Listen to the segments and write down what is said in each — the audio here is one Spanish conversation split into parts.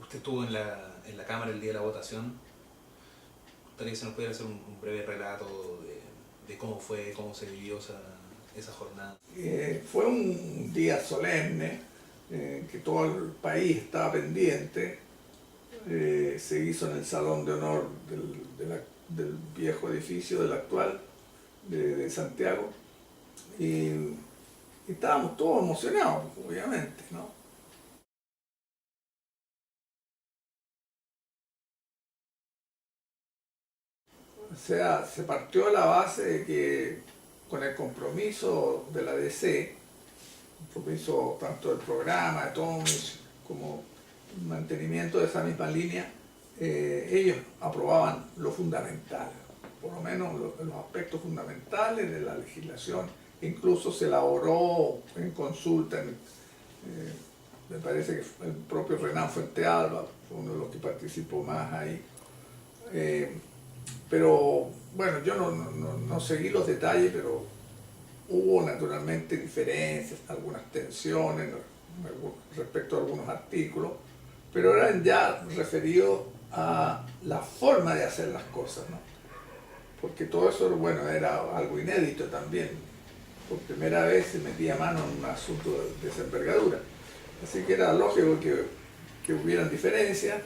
Usted estuvo en la Cámara el día de la votación. Me gustaría que se nos pudiera hacer un breve relato de cómo fue, cómo se vivió esa jornada. Fue un día solemne, que todo el país estaba pendiente. Se hizo en el Salón de Honor del viejo edificio del actual de Santiago, y estábamos todos emocionados, obviamente, ¿no? O sea, se partió de la base de que con el compromiso de la DC, compromiso tanto del programa de Tomich como el mantenimiento de esa misma línea, ellos aprobaban lo fundamental, por lo menos los aspectos fundamentales de la legislación. Incluso se elaboró en consulta, me parece que el propio Renan Fuentealba fue uno de los que participó más ahí. Pero bueno, yo no seguí los detalles, pero hubo naturalmente diferencias, algunas tensiones respecto a algunos artículos, pero eran ya referidos a la forma de hacer las cosas, ¿no? Porque todo eso, bueno, era algo inédito también. Por primera vez se metía mano en un asunto de esa envergadura. Así que era lógico que hubieran diferencias,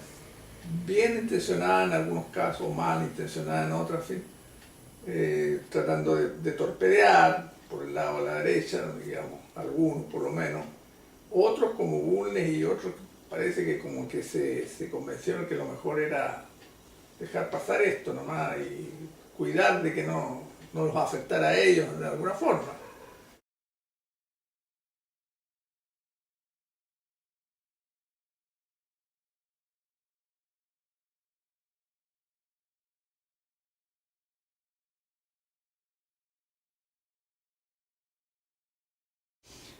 bien intencionadas en algunos casos, mal intencionadas en otros, en fin, tratando de torpedear por el lado de la derecha, digamos, algunos por lo menos. Otros como Bulnes y otros parece que como que se convencieron que lo mejor era dejar pasar esto nomás y cuidar de que no los afectara a ellos de alguna forma.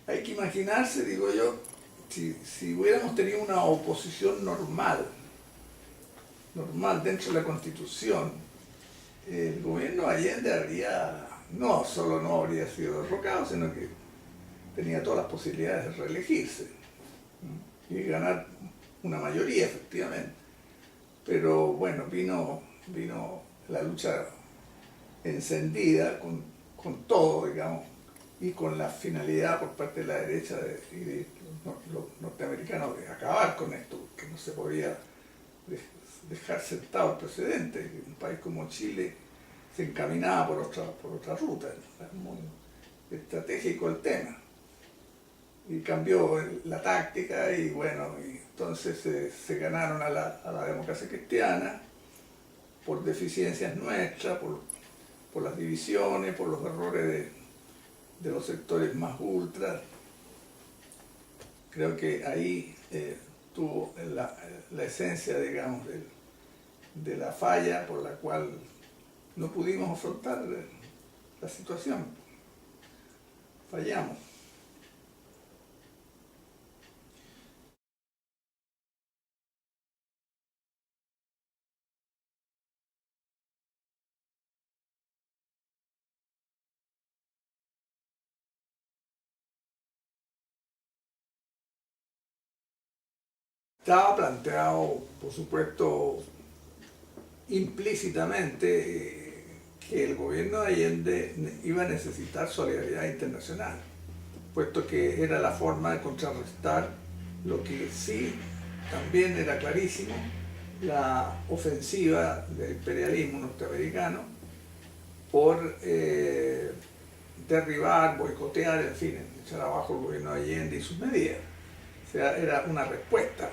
Hay que imaginarse, digo yo, si hubiéramos tenido una oposición normal dentro de la Constitución, el gobierno Allende habría, no solo no habría sido derrocado, sino que tenía todas las posibilidades de reelegirse y ganar una mayoría, efectivamente. Pero bueno, vino la lucha encendida con todo, digamos, y con la finalidad por parte de la derecha y de los norteamericanos de acabar con esto, que no se podía dejar sentado el precedente. Un país como Chile se encaminaba por otra ruta, es muy estratégico el tema. Y cambió la táctica y bueno, y entonces se ganaron a la democracia cristiana por deficiencias nuestras, por las divisiones, por los errores de los sectores más ultras. Creo que ahí tuvo la esencia, digamos, de la falla por la cual no pudimos afrontar la situación. Fallamos. Estaba planteado, por supuesto, implícitamente, que el gobierno de Allende iba a necesitar solidaridad internacional, puesto que era la forma de contrarrestar lo que sí también era clarísimo, la ofensiva del imperialismo norteamericano por derribar, boicotear, en fin, echar abajo el gobierno de Allende y sus medidas. O sea, era una respuesta.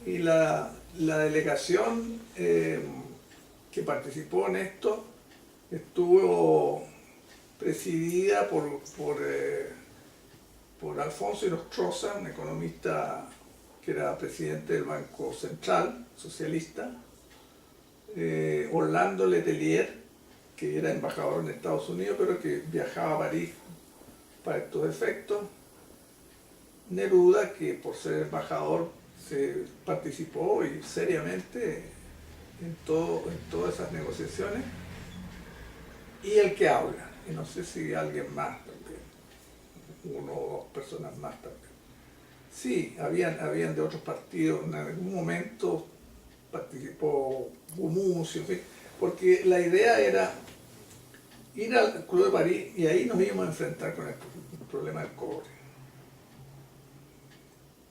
Y la delegación que participó en esto estuvo presidida por Alfonso Inostroza, un economista que era presidente del Banco Central Socialista, Orlando Letelier, que era embajador en Estados Unidos, pero que viajaba a París para estos efectos, Neruda, que por ser embajador se participó y seriamente en todas esas negociaciones, y el que habla, y no sé si alguien más también, uno o dos personas más también. Sí, habían de otros partidos, en algún momento participó Gumucio, en fin, porque la idea era ir al Club de París y ahí nos íbamos a enfrentar con el problema del cobre.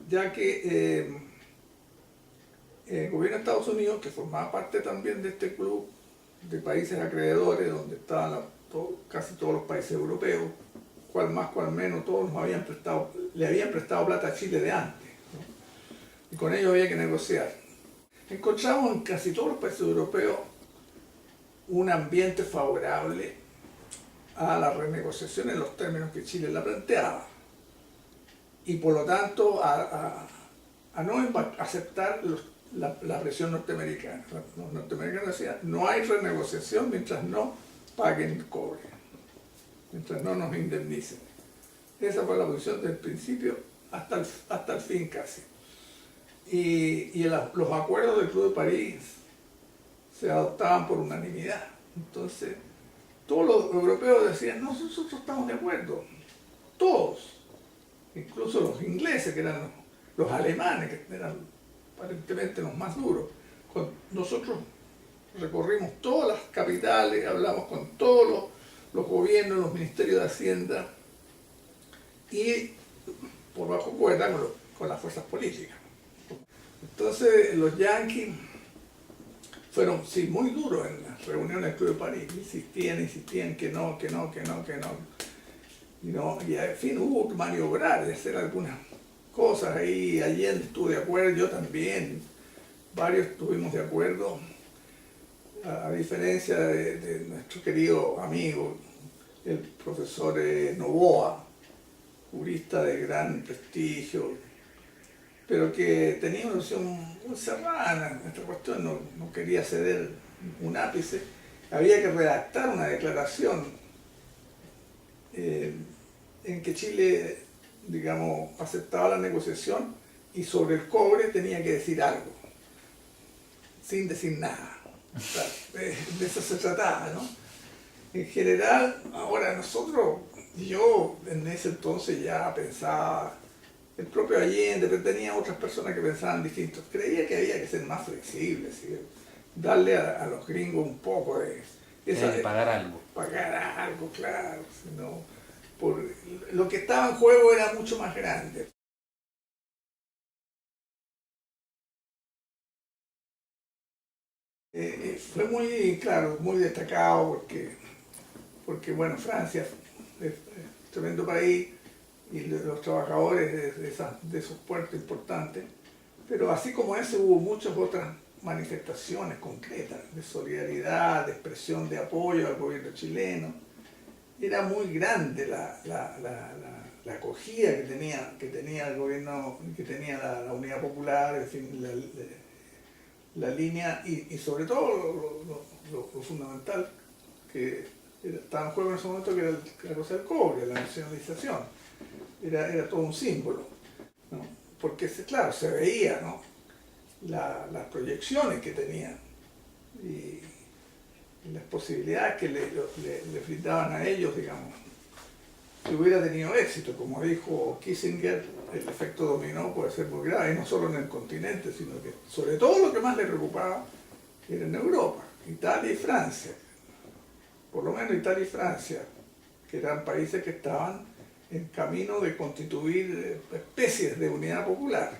Ya que el gobierno de Estados Unidos, que formaba parte también de este club de países acreedores, donde estaban casi todos los países europeos, cual más, cual menos, todos le habían prestado plata a Chile de antes, ¿no? Y con ellos había que negociar. Encontramos en casi todos los países europeos un ambiente favorable a la renegociación en los términos que Chile la planteaba, y por lo tanto a no aceptar la presión norteamericana. Los norteamericanos decían, no hay renegociación mientras no paguen el cobre, mientras no nos indemnicen. Esa fue la posición del principio hasta el fin casi. Y los acuerdos del Club de París se adoptaban por unanimidad. Entonces, todos los europeos decían, no, nosotros estamos de acuerdo, todos, incluso los ingleses, que eran los alemanes, que eran aparentemente los más duros. Nosotros recorrimos todas las capitales, hablamos con todos los gobiernos, los ministerios de Hacienda, y por bajo cuerda con las fuerzas políticas. Entonces los yanquis fueron, sí, muy duros en las reuniones del Club de París, insistían que no. Y al fin hubo que maniobrar, de hacer algunas cosas ahí. Allende estuvo de acuerdo, yo también, varios estuvimos de acuerdo, a diferencia de nuestro querido amigo, el profesor Novoa, jurista de gran prestigio, pero que tenía una visión muy cerrada en esta cuestión, no quería ceder un ápice. Había que redactar una declaración en que Chile, digamos, aceptaba la negociación y sobre el cobre tenía que decir algo, sin decir nada. O sea, de eso se trataba, ¿no? En general, ahora yo en ese entonces ya pensaba, el propio Allende, pero tenía otras personas que pensaban distintos. Creía que había que ser más flexibles, ¿sí? Darle a los gringos un poco de pagar algo. Pagar algo, claro. Sino, lo que estaba en juego era mucho más grande. Fue muy, claro, muy destacado porque bueno, Francia es un tremendo país, y los trabajadores de esos puertos importantes, pero así como ese hubo muchas otras manifestaciones concretas de solidaridad, de expresión de apoyo al gobierno chileno. Era muy grande la acogida que tenía el gobierno, que tenía la Unidad Popular, en fin, la línea, y sobre todo lo fundamental que estaba en juego en ese momento, que era la cosa del cobre, la nacionalización. Era todo un símbolo, ¿no? Porque claro, se veía, ¿no?, las proyecciones que tenían y las posibilidades que le brindaban a ellos, digamos. Si hubiera tenido éxito, como dijo Kissinger, el efecto dominó puede ser muy grave, y no solo en el continente, sino que sobre todo lo que más le preocupaba era en Europa, Italia y Francia. Por lo menos Italia y Francia, que eran países que estaban en camino de constituir especies de unidad popular.